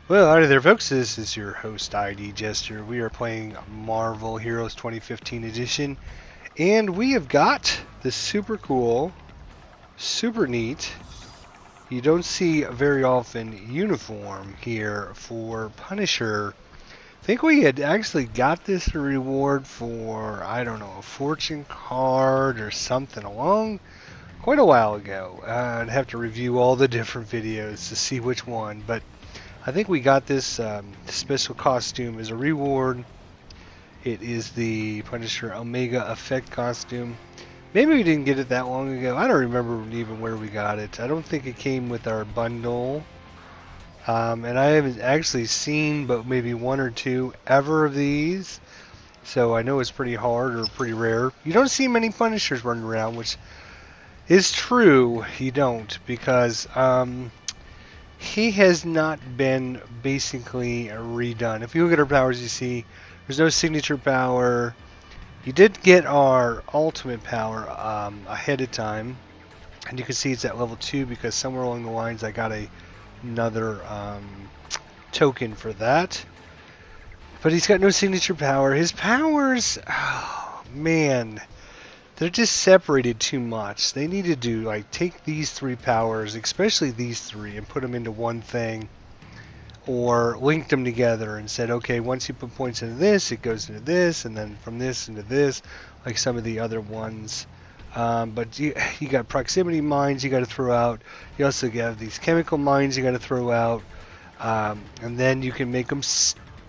Well, howdy there, folks. This is your host, ID Jester. We are playing Marvel Heroes 2015 edition, and we have got this super cool, super neat, you don't see very often uniform here for Punisher. I think we had actually got this reward for, I don't know, a fortune card or something along quite a while ago. I'd have to review all the different videos to see which one, but I think we got this special costume as a reward. It is the Punisher Omega Effect costume. Maybe we didn't get it that long ago. I don't remember even where we got it. I don't think it came with our bundle. And I haven't actually seen but maybe one or two ever of these. So I know it's pretty hard or pretty rare. You don't see many Punishers running around, which is true. You don't, because he has not been basically redone. If you look at our powers, you see there's no signature power. You did get our ultimate power ahead of time, and you can see it's at level 2 because somewhere along the lines I got another token for that. But he's got no signature power. His powers, oh man, they're just separated too much. They need to do, like, take these 3 powers, especially these 3, and put them into one thing, or linked them together and said, okay, once you put points into this, it goes into this, and then from this into this, like some of the other ones. But you got proximity mines you got to throw out. You also have these chemical mines you got to throw out, and then you can make them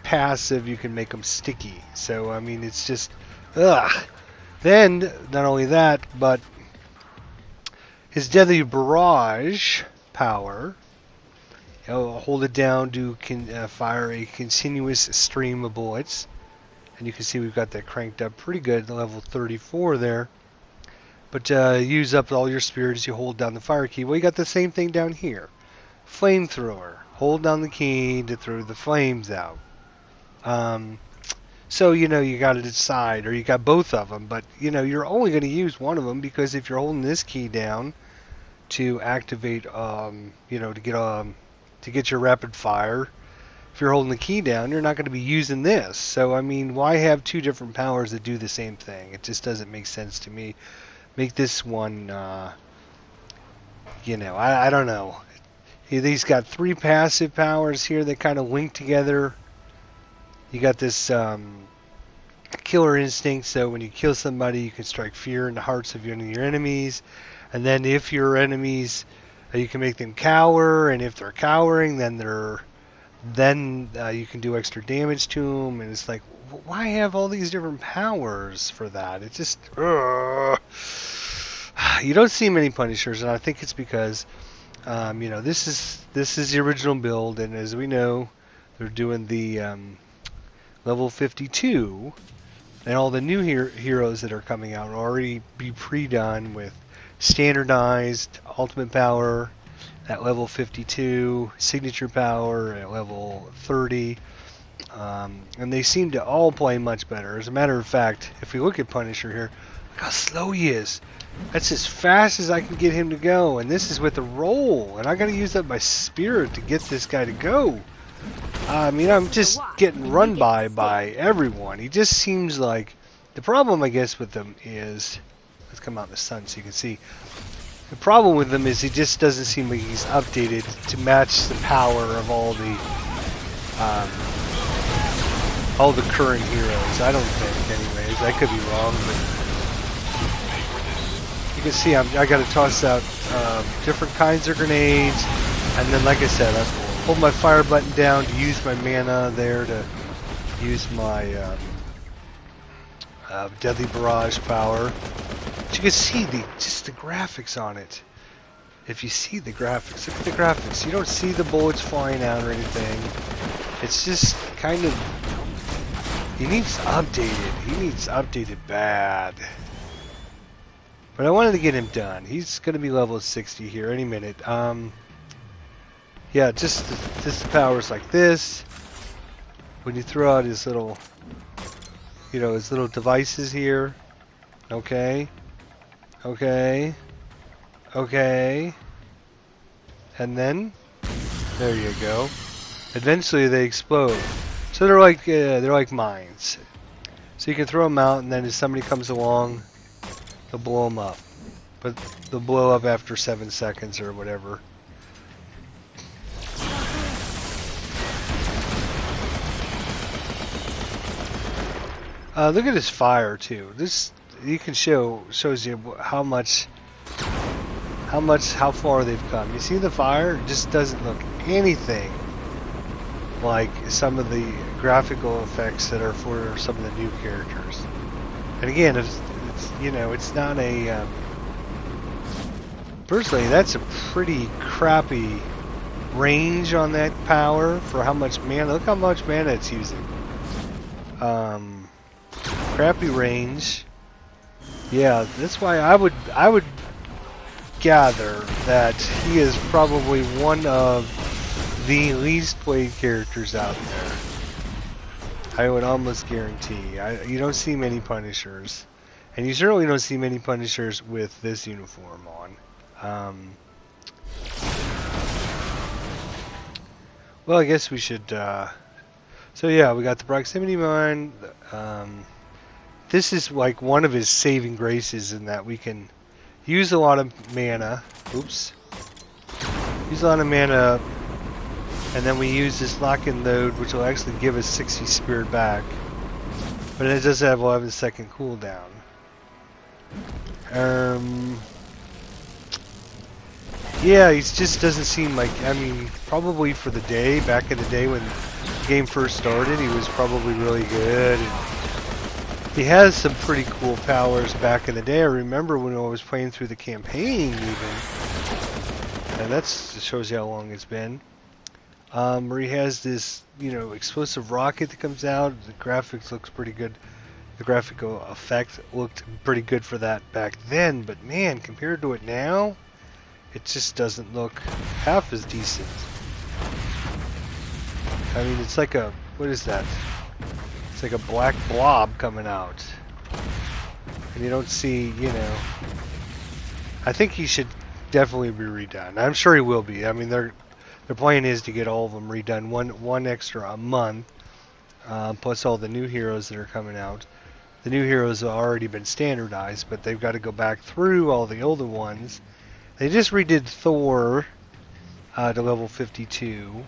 passive. You can make them sticky. So I mean, it's just, ugh. Then, not only that, but his Deadly Barrage power, hold it down to fire a continuous stream of bullets. And you can see we've got that cranked up pretty good, level 34 there. But use up all your spirits, you hold down the fire key. Well, you got the same thing down here. Flamethrower. Hold down the key to throw the flames out. So, you know, you got to decide, or you got both of them, but, you know, you're only going to use one of them because if you're holding this key down to activate, you know, to get your rapid fire, if you're holding the key down, you're not going to be using this. So, I mean, why have 2 different powers that do the same thing? It just doesn't make sense to me. Make this one, you know, I don't know. He's got 3 passive powers here that kind of link together. You got this killer instinct, so when you kill somebody, you can strike fear in the hearts of your enemies. And then if your enemies, you can make them cower, and if they're cowering, then you can do extra damage to them. And it's like, why have all these different powers for that? It just, you don't see many Punishers, and I think it's because, you know, this is the original build, and as we know, they're doing the level 52, and all the new heroes that are coming out will already be pre-done with standardized ultimate power at level 52, signature power at level 30, and they seem to all play much better. As a matter of fact, if we look at Punisher here, look how slow he is. That's as fast as I can get him to go, and this is with a roll, and I got to use up my spirit to get this guy to go. I mean, I'm just getting run by everyone. He just seems like, the problem I guess with him is, let's come out in the sun so you can see. The problem with him is he just doesn't seem like he's updated to match the power of all the current heroes. I don't think, anyways. I could be wrong, but you can see I got to toss out different kinds of grenades, and then, like I said, I hold my fire button down to use my mana there to use my Deadly Barrage power. But you can see just the graphics on it. If you see the graphics, look at the graphics. You don't see the bullets flying out or anything. It's just kind of, he needs updated. He needs updated bad. But I wanted to get him done. He's going to be level 60 here any minute. Yeah, just the powers like this. When you throw out his little, you know, his little devices here. Okay. Okay. Okay. And then, there you go. eventually they explode. So they're like mines. So you can throw them out, and then if somebody comes along, they'll blow them up. But they'll blow up after 7 seconds or whatever. Look at his fire too. This you can shows you how far they've come. You see the fire? It just doesn't look anything like some of the graphical effects that are for some of the new characters. And again, it's you know, it's not a. Personally, that's a pretty crappy range on that power for how much mana. Look how much mana it's using. Crappy range. Yeah, that's why I would gather that he is probably one of the least played characters out there. I would almost guarantee. You don't see many Punishers, and you certainly don't see many Punishers with this uniform on. Well, I guess we should. So yeah, we got the proximity mine. This is like one of his saving graces in that we can use a lot of mana. Oops. Use a lot of mana, and then we use this lock-in load, which will actually give us 60 spirit back. But it does have 11-second cooldown. Yeah, he just doesn't seem like. I mean, probably for the day, back in the day when the game first started, he was probably really good. And he has some pretty cool powers back in the day. I remember when I was playing through the campaign even. And that shows you how long it's been. Where he has this, you know, explosive rocket that comes out. The graphics looks pretty good. The graphical effect looked pretty good for that back then. But man, compared to it now, it just doesn't look half as decent. I mean, it's like a, what is that? It's like a black blob coming out. And you don't see, you know. I think he should definitely be redone. I'm sure he will be. I mean, their plan is to get all of them redone, one extra a month, plus all the new heroes that are coming out. The new heroes have already been standardized, but they've got to go back through all the older ones. They just redid Thor to level 52,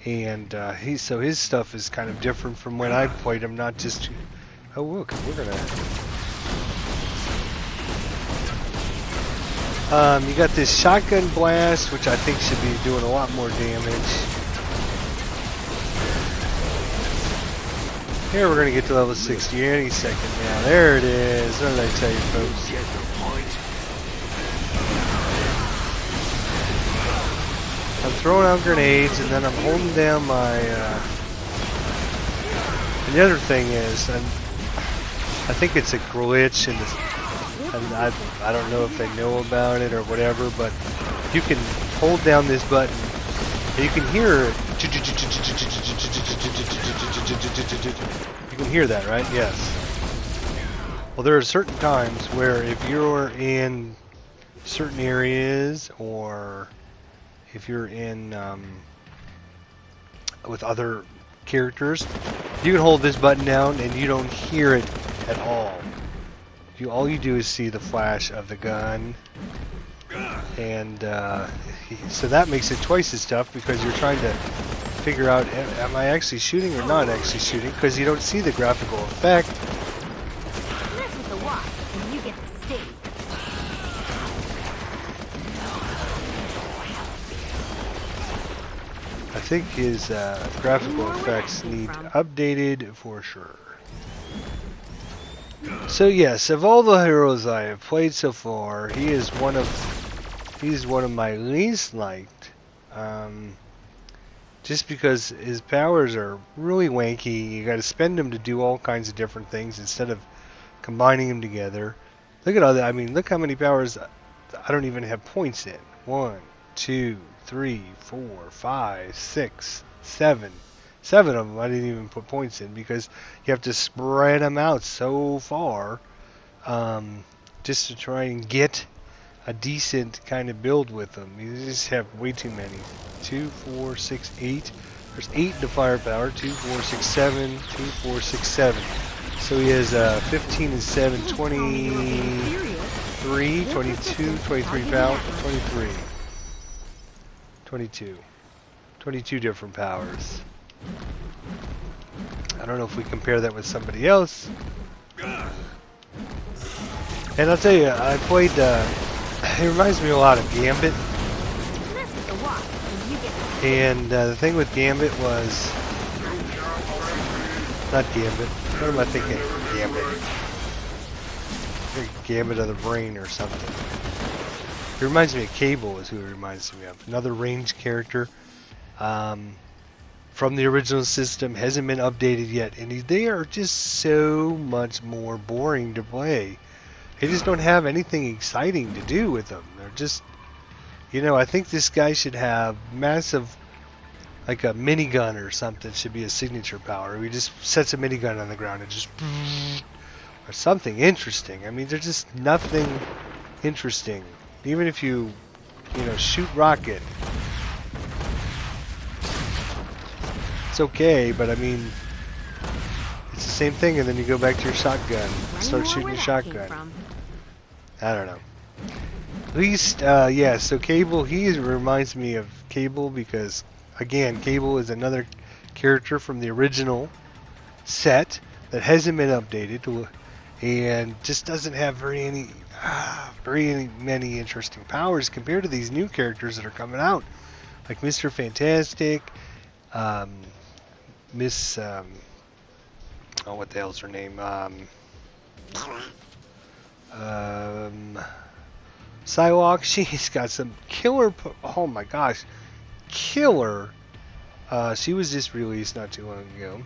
and so his stuff is kind of different from when I played him. Not just look, we're gonna. You got this shotgun blast, which I think should be doing a lot more damage. Here we're gonna get to level 60 any second now. There it is. What did I tell you, folks? I'm throwing out grenades, and then I'm holding down my. And the other thing is, and I think it's a glitch in this. I don't know if they know about it or whatever, but you can hold down this button and you can hear you can hear that, right? Yes. Well, there are certain times where if you're in certain areas, or if you're in with other characters, you can hold this button down and you don't hear it at all. All you do is see the flash of the gun, and so that makes it twice as tough because you're trying to figure out, am I actually shooting or not actually shooting, because you don't see the graphical effect. Mess with the wasp and you get the sting. I think his graphical effects need updated for sure. So yes, of all the heroes I have played so far, he's one of my least liked. Just because his powers are really wanky. You got to spend them to do all kinds of different things instead of combining them together. Look at all that. I mean, look how many powers I don't even have points in. 1, 2, 3, 4, 5, 6, 7. 7 of them I didn't even put points in because you have to spread them out so far just to try and get a decent kind of build with them. You just have way too many. 2, 4, 6, 8. There's 8 in the firepower. 2, 4, 6, 7. 2, 4, 6, 7. So he has 15 and 7, 23, 22, 23 power, 23. 22. 22 different powers. I don't know if we compare that with somebody else. And I'll tell you, I played, it reminds me a lot of Gambit. And the thing with Gambit was, not Gambit, what am I thinking? Gambit. Gambit of the Brain or something. It reminds me of Cable is who it reminds me of. Another range character from the original system, hasn't been updated yet, and they are just so much more boring to play. They just don't have anything exciting to do with them. They're just, you know, I think this guy should have massive, like a minigun or something should be a signature power. He just sets a minigun on the ground and just, or something interesting. I mean, there's just nothing interesting. Even if you know, shoot rocket. It's okay, but I mean, it's the same thing, and then you go back to your shotgun, start shooting your shotgun. I don't know. At least, yeah, so Cable, he reminds me of Cable because, again, Cable is another character from the original set that hasn't been updated and just doesn't have very many interesting powers compared to these new characters that are coming out, like Mr. Fantastic, Miss, oh, what the hell's her name? Psylocke, she's got some killer, oh my gosh, killer, she was just released not too long ago.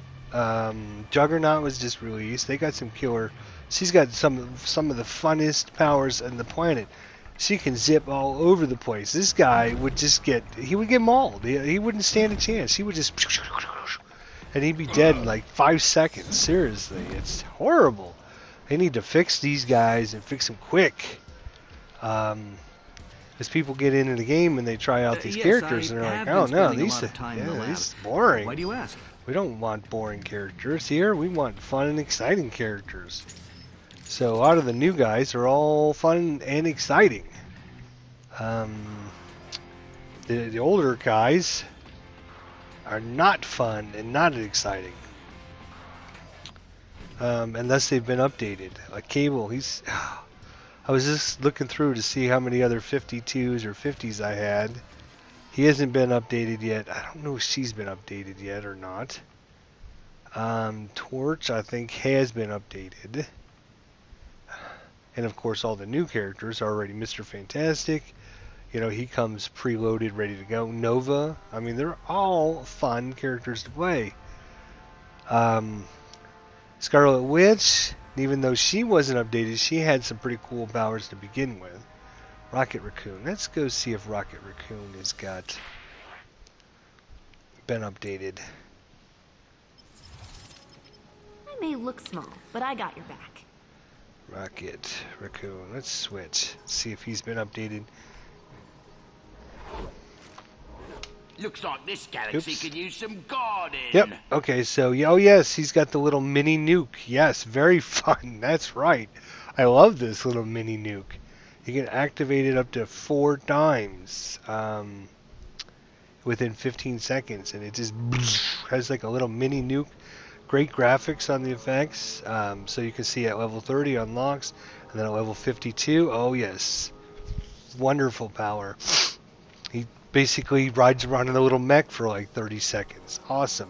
Juggernaut was just released. They got some killer, she's got some of the funnest powers on the planet. She can zip all over the place. This guy would just he would get mauled. He wouldn't stand a chance. He would just, and he'd be dead in like 5 seconds. Seriously, it's horrible. They need to fix these guys and fix them quick. As people get into the game and they try out these characters and they're like, oh no, these are boring. Why do you ask? We don't want boring characters here. We want fun and exciting characters. So a lot of the new guys are all fun and exciting. The older guys are not fun and not exciting. Unless they've been updated. Like Cable, I was just looking through to see how many other 52s or 50s I had. He hasn't been updated yet. I don't know if she's been updated yet or not. Torch, I think, has been updated. And of course, all the new characters are already Mr. Fantastic. You know, he comes preloaded, ready to go. Nova. I mean, they're all fun characters to play. Scarlet Witch, even though she wasn't updated, she had some pretty cool powers to begin with. Rocket Raccoon. Let's go see if Rocket Raccoon has been updated. I may look small, but I got your back. Rocket Raccoon. Let's switch. See if he's been updated. Looks like this galaxy could use some guarding. Yep. Okay, so, oh yes, he's got the little mini nuke. Yes, very fun. That's right. I love this little mini nuke. You can activate it up to 4 times within 15 seconds, and it just has like a little mini nuke. Great graphics on the effects. So you can see at level 30 unlocks, and then at level 52, oh yes, wonderful power. He basically rides around in a little mech for like 30 seconds. Awesome.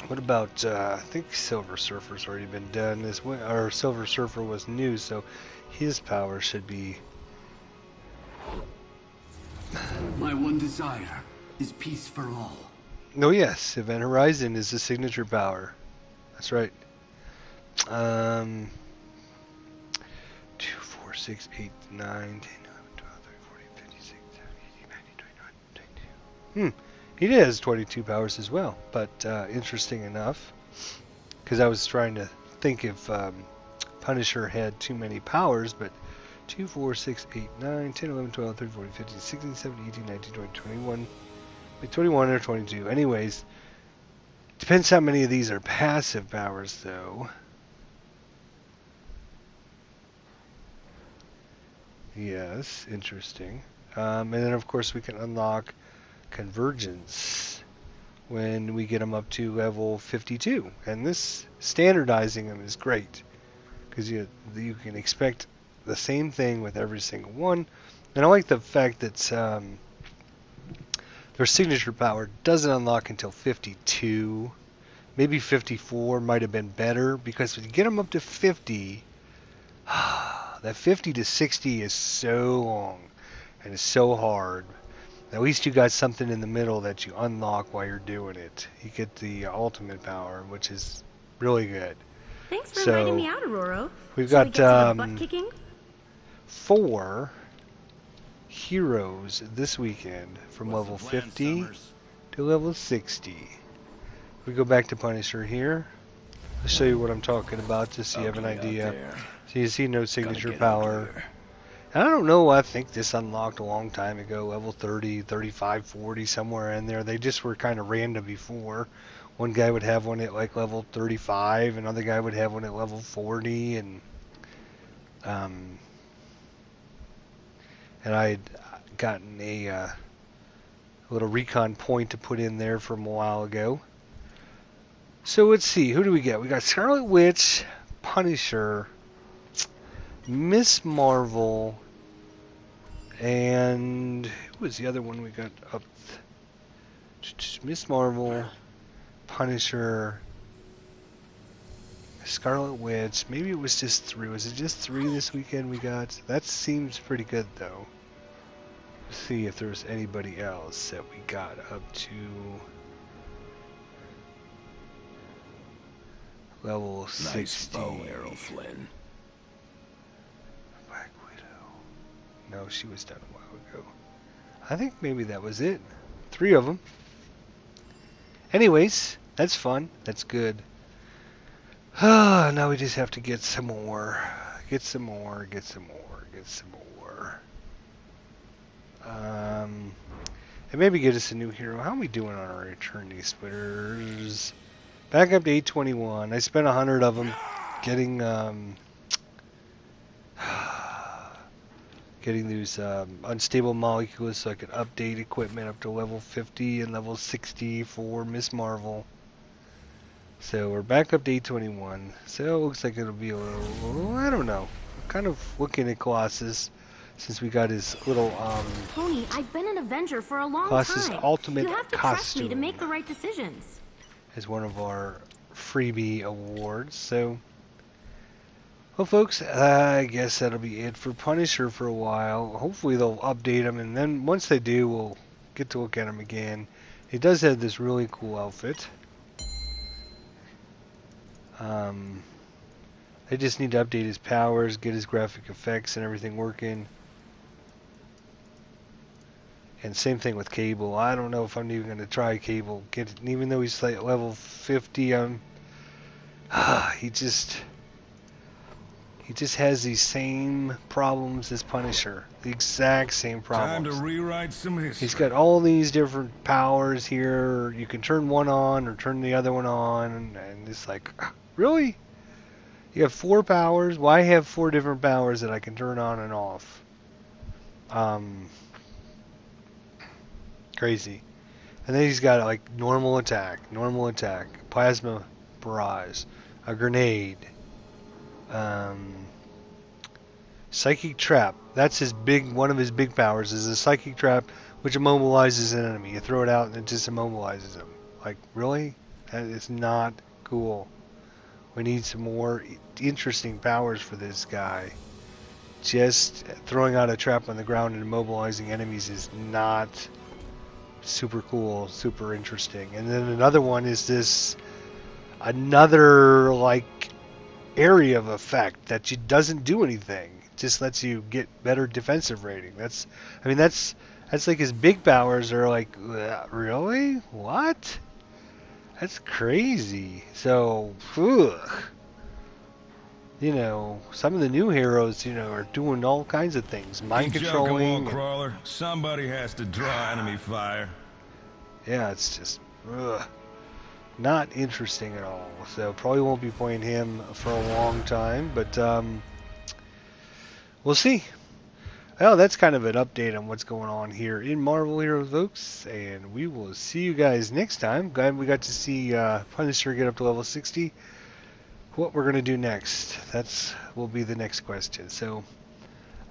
What about, I think Silver Surfer's already been done. Or Silver Surfer was new, so his power should be... My one desire is peace for all. Oh yes, Event Horizon is the signature power. That's right. 2, 4, 6, 8, 9, 10, 11, 12, 13, 14, 15, 16, 17, 18, 19, 20. He has 22 powers as well, but interesting enough, because I was trying to think if Punisher had too many powers, but 2, 4, 6, 8, 9, 10, 11, 12, 13, 14, 15, 16, 17, 18, 19, 20, 21. Wait, 21 or 22. Anyways, depends how many of these are passive powers, though. Yes, interesting. And then, of course, we can unlock convergence when we get them up to level 52. And this standardizing them is great because you can expect the same thing with every single one. And I like the fact that their signature power doesn't unlock until 52. Maybe 54 might have been better because when you get them up to 50, that 50 to 60 is so long and it's so hard. At least you got something in the middle that you unlock while you're doing it. You get the ultimate power, which is really good. Thanks for inviting me out, Aurora. We've Shall got we get to the butt kicking? 4 heroes this weekend from level 50 to level 60. We go back to Punisher here. I'll show you what I'm talking about just so you have an idea. So you see no signature power. I don't know, I think this unlocked a long time ago, level 30, 35, 40, somewhere in there. They just were kind of random before. One guy would have one at like level 35, another guy would have one at level 40, and I'd gotten a little recon point to put in there from a while ago. So let's see, who do we get? We got Scarlet Witch, Punisher, Miss Marvel, and who was the other one we got up? Miss Marvel, Punisher, Scarlet Witch. Maybe it was just 3. Was it just 3 this weekend we got? That seems pretty good though. Let's see if there's anybody else that we got up to level 60. Nice bow arrow, Flynn. Black Widow. No, she was done a while ago. I think maybe that was it. 3 of them. Anyways, that's fun. That's good. Now we just have to get some more. Get some more. Get some more. Get some more. And maybe get us a new hero. How are we doing on our eternity splitters? Back up to 821. I spent 100 of them getting getting these unstable molecules so I could update equipment up to level 50 and level 60 for Miss Marvel. So we're back up to 821. So it looks like it'll be a little, I don't know. I'm kind of looking at Colossus since we got his little Tony, I've been an Avenger for a long Colossus time. ultimate You have to costume trust me to make the right decisions. as one of our freebie awards. So well folks, I guess that'll be it for Punisher for a while. Hopefully they'll update him, and then once they do, we'll get to look at him again. He does have this really cool outfit. They just need to update his powers, get his graphic effects and everything working. And same thing with Cable. I don't know if I'm even going to try Cable. Even though he's like level 50, he just has these same problems as Punisher. The exact same problems. Time to rewrite some history. He's got all these different powers here. You can turn one on or turn the other one on, and it's like, really? You have 4 powers? Why have 4 different powers that I can turn on and off? Crazy. And then he's got like normal attack, plasma barrage, a grenade, psychic trap. That's one of his big powers is a psychic trap, which immobilizes an enemy. You throw it out and it just immobilizes them. Like, really? That is not cool. We need some more interesting powers for this guy. Just throwing out a trap on the ground and immobilizing enemies is not super cool, super interesting. And then another one is this another like area of effect that doesn't do anything. It just lets you get better defensive rating. That's like his big powers are like, really? What? That's crazy. So, ugh. you know, some of the new heroes, you know, are doing all kinds of things, mind controlling. Crawler. Somebody has to draw enemy fire. Yeah, it's just not interesting at all. So probably won't be playing him for a long time, but we'll see. Well, that's kind of an update on what's going on here in Marvel Heroes, folks, and we will see you guys next time. Glad we got to see Punisher get up to level 60. What we're going to do next, will be the next question. So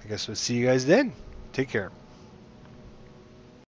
I guess we'll see you guys then. Take care.